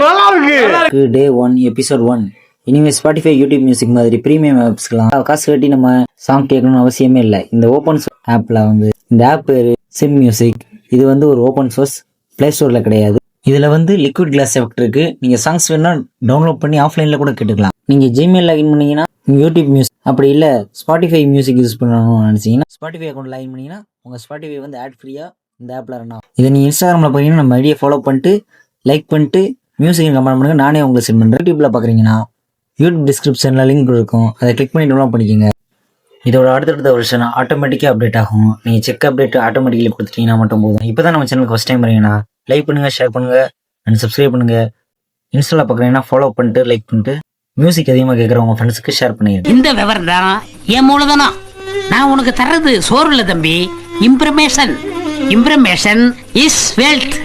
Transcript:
நல்லா இருக்கு. Day 1 episode 1. இனிமே ஸ்பாட்டிஃபை யூடியூப் மியூசிக் மாதிரி ப்ரீமியம் ஆப்ஸ்க்கெல்லாம் காசு கட்டி நம்ம சாங் கேட்கணும்னு அவசியமே இல்லை. இந்த ஓப்பன் சோர்ஸ் ஆப்பில் வந்து இந்த ஆப் பேர் சிம் மியூசிக். இது வந்து ஒரு ஓப்பன் சோர்ஸ், பிளே ஸ்டோரில் கிடையாது. இதில் வந்து லிக்விட் கிளாஸ் எஃபெக்ட் இருக்குது. நீங்கள் சாங்ஸ் வேணும்னா டவுன்லோட் பண்ணி ஆஃப்லைனில் கூட கேட்டுக்கலாம். நீங்கள் ஜிமெயில் லாகின் பண்ணிங்கன்னா யூடியூப் மியூசிக், அப்படி இல்லை ஸ்பாட்டிஃபை மியூசிக் யூஸ் பண்ணணும்னு நினச்சிங்கன்னா ஸ்பாட்டிஃபை அக்கௌண்ட் லாகின் பண்ணிங்கன்னா உங்கள் ஸ்பாட்டிஃபை வந்து ஆட் ஃப்ரீயாக இந்த ஆப்பில் ரன் ஆகும். இதை நீங்கள் இன்ஸ்டாகிராமில் பார்த்தீங்கன்னா நம்ம ஐடியை ஃபாலோ பண்ணிட்டு லைக் பண்ணிட்டு மியூசிக் கமெண்ட் பண்ணுங்க. நானே உங்களுக்கு சென்ட் பண்ணுறேன். யூடியூப்பில் பார்க்குறீங்கன்னா யூடியூப் டிஸ்கிரிப்ஷனில் லிங்க் இருக்கும், அதை கிளிக் பண்ணி டவுன்லோட் பண்ணிக்கோங்க. இதோட அடுத்தடுத்த வருஷன் ஆட்டோமேட்டிக்காக அப்டேட் ஆகும். நீங்கள் செக் அப்டேட் ஆட்டோமேட்டிக்கலி கொடுத்துட்டீங்கன்னா மட்டும் போதும். இப்போ தான் நம்ம சேனலுக்கு ஃபஸ்ட் டைம் வரீங்கன்னா லைக் பண்ணுங்கள், ஷேர் பண்ணுங்கள் அண்ட் சப்ஸ்கிரைப் பண்ணுங்கள். இன்ஸ்டாவில் பார்க்குறீங்கன்னா ஃபாலோ பண்ணிட்டு லைக் பண்ணிட்டு மியூசிக் அதிகமாக கேட்குற உங்கள் ஃப்ரெண்ட்ஸுக்கு ஷேர் பண்ணுங்க. இந்த விவரம் தான் என் மூலதனம். நான் உனக்கு தர்றது சோறு இல்லை தம்பி, இம்ப்ரமேஷன். இம்ப்ரமேஷன் இஸ் வெல்த்.